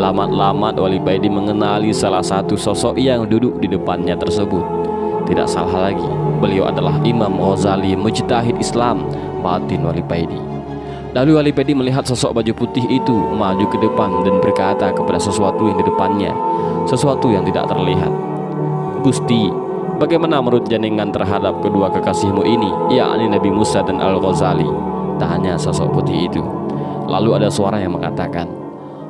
Lamat-lamat Wali Paidi mengenali salah satu sosok yang duduk di depannya tersebut. Tidak salah lagi, beliau adalah Imam Ghazali, mujtahid Islam, batin Wali Paidi. Lalu Wali Paidi melihat sosok baju putih itu maju ke depan dan berkata kepada sesuatu yang di depannya, sesuatu yang tidak terlihat, "Gusti, bagaimana menurut jenengan terhadap kedua kekasihmu ini, yakni Nabi Musa dan Al-Ghazali?" tanya sosok putih itu. Lalu ada suara yang mengatakan,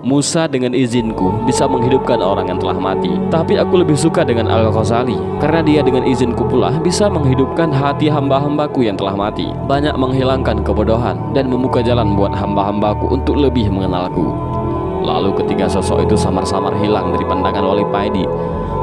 "Musa dengan izinku bisa menghidupkan orang yang telah mati, tapi aku lebih suka dengan Al-Ghazali karena dia dengan izinku pula bisa menghidupkan hati hamba-hambaku yang telah mati, banyak menghilangkan kebodohan dan membuka jalan buat hamba-hambaku untuk lebih mengenalku." Lalu ketiga sosok itu samar-samar hilang dari pandangan Wali Paidi.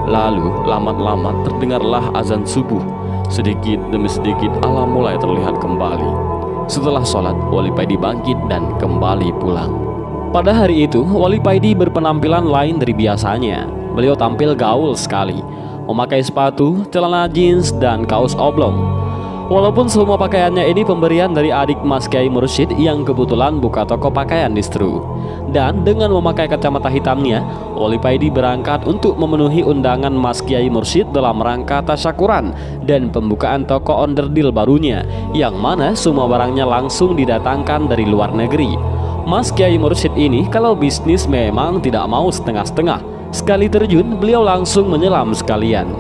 Lalu lamat-lamat terdengarlah azan subuh. Sedikit demi sedikit alam mulai terlihat kembali. Setelah sholat, Wali Paidi bangkit dan kembali pulang. Pada hari itu, Wali Paidi berpenampilan lain dari biasanya. Beliau tampil gaul sekali, memakai sepatu, celana jeans, dan kaos oblong. Walaupun semua pakaiannya ini pemberian dari adik Mas Kiai Mursyid yang kebetulan buka toko pakaian distro. Dan dengan memakai kacamata hitamnya, Wali Paidi berangkat untuk memenuhi undangan Mas Kiai Mursyid dalam rangka tasyakuran dan pembukaan toko onderdil barunya, yang mana semua barangnya langsung didatangkan dari luar negeri. Mas Kiai Mursyid ini kalau bisnis memang tidak mau setengah-setengah. Sekali terjun, beliau langsung menyelam sekalian.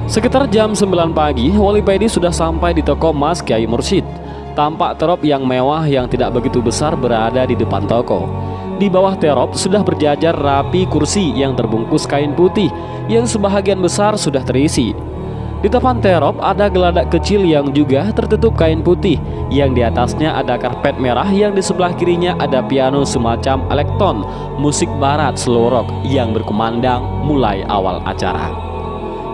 Sekitar jam 9 pagi, Wali Paidi sudah sampai di toko Mas Kiai Mursyid. Tampak terop yang mewah yang tidak begitu besar berada di depan toko. Di bawah terop sudah berjajar rapi kursi yang terbungkus kain putih yang sebahagian besar sudah terisi. Di depan terop ada geladak kecil yang juga tertutup kain putih, yang di atasnya ada karpet merah, yang di sebelah kirinya ada piano semacam elektron musik barat slow rock yang berkumandang mulai awal acara.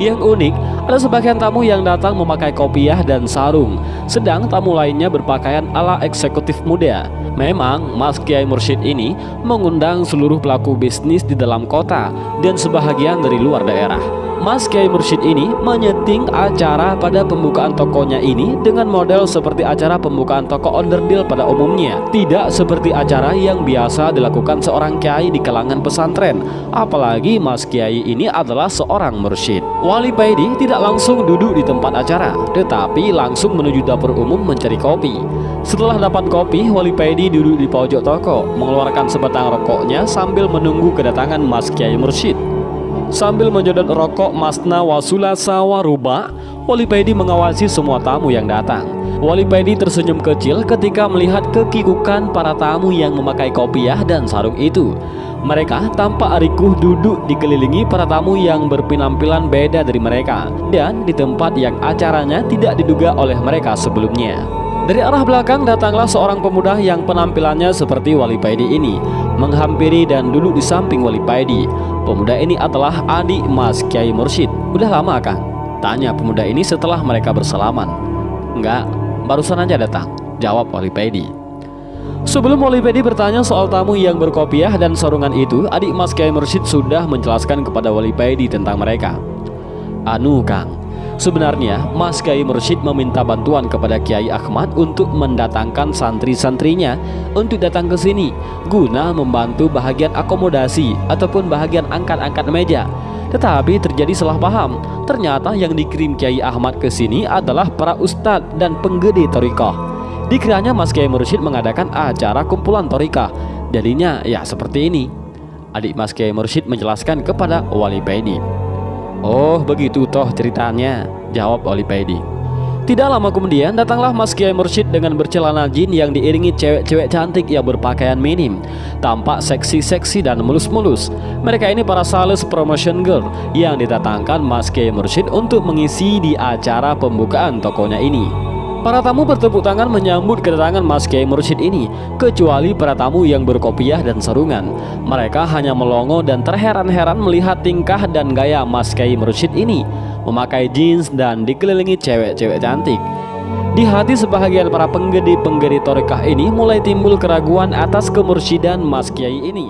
Yang unik, ada sebagian tamu yang datang memakai kopiah dan sarung, sedang tamu lainnya berpakaian ala eksekutif muda. Memang Mas Kiai Mursyid ini mengundang seluruh pelaku bisnis di dalam kota dan sebahagian dari luar daerah. Mas Kiai Mursyid ini menyeting acara pada pembukaan tokonya ini dengan model seperti acara pembukaan toko onderdil pada umumnya, tidak seperti acara yang biasa dilakukan seorang kiai di kalangan pesantren. Apalagi Mas Kiai ini adalah seorang mursyid. Wali Paidi tidak langsung duduk di tempat acara, tetapi langsung menuju dapur umum mencari kopi. Setelah dapat kopi, Wali Paidi duduk di pojok toko, mengeluarkan sebatang rokoknya sambil menunggu kedatangan Mas Kiai Mursyid. Sambil menjodot rokok Masna Wasula Sawaruba, Wali Paidi mengawasi semua tamu yang datang. Wali Paidi tersenyum kecil ketika melihat kekikukan para tamu yang memakai kopiah dan sarung itu. Mereka tampak rikuh duduk dikelilingi para tamu yang berpenampilan beda dari mereka, dan di tempat yang acaranya tidak diduga oleh mereka sebelumnya. Dari arah belakang datanglah seorang pemuda yang penampilannya seperti Wali Paidi ini, menghampiri dan duduk di samping Wali Paidi. Pemuda ini adalah adik Mas Kiai Mursyid. "Udah lama, Kang?" tanya pemuda ini setelah mereka bersalaman. "Enggak, barusan aja datang," jawab Wali Paidi. Sebelum Wali Paidi bertanya soal tamu yang berkopiah dan sarungan itu, adik Mas Kiai Mursyid sudah menjelaskan kepada Wali Paidi tentang mereka. "Anu, Kang, sebenarnya Mas Kiai Mursyid meminta bantuan kepada Kiai Ahmad untuk mendatangkan santri-santrinya untuk datang ke sini guna membantu bahagian akomodasi ataupun bahagian angkat-angkat meja. Tetapi terjadi salah paham. Ternyata yang dikirim Kiai Ahmad ke sini adalah para ustadz dan penggede thariqah. Dikiranya Mas Kiai Mursyid mengadakan acara kumpulan thariqah. Jadinya ya seperti ini." Adik Mas Kiai Mursyid menjelaskan kepada Wali Paidi. "Oh begitu toh ceritanya," jawab Wali Paidi. Tidak lama kemudian datanglah Mas Kiai Mursyid dengan bercelana jin yang diiringi cewek-cewek cantik yang berpakaian minim, tampak seksi-seksi dan mulus-mulus. Mereka ini para sales promotion girl yang didatangkan Mas Kiai Mursyid untuk mengisi di acara pembukaan tokonya ini. Para tamu bertepuk tangan menyambut kedatangan Mas Kiai Mursyid ini, kecuali para tamu yang berkopiah dan sarungan. Mereka hanya melongo dan terheran-heran melihat tingkah dan gaya Mas Kiai Mursyid ini, memakai jeans dan dikelilingi cewek-cewek cantik. Di hati sebahagian para penggede-penggede thariqah ini mulai timbul keraguan atas kemursyidaan Mas Kiai ini.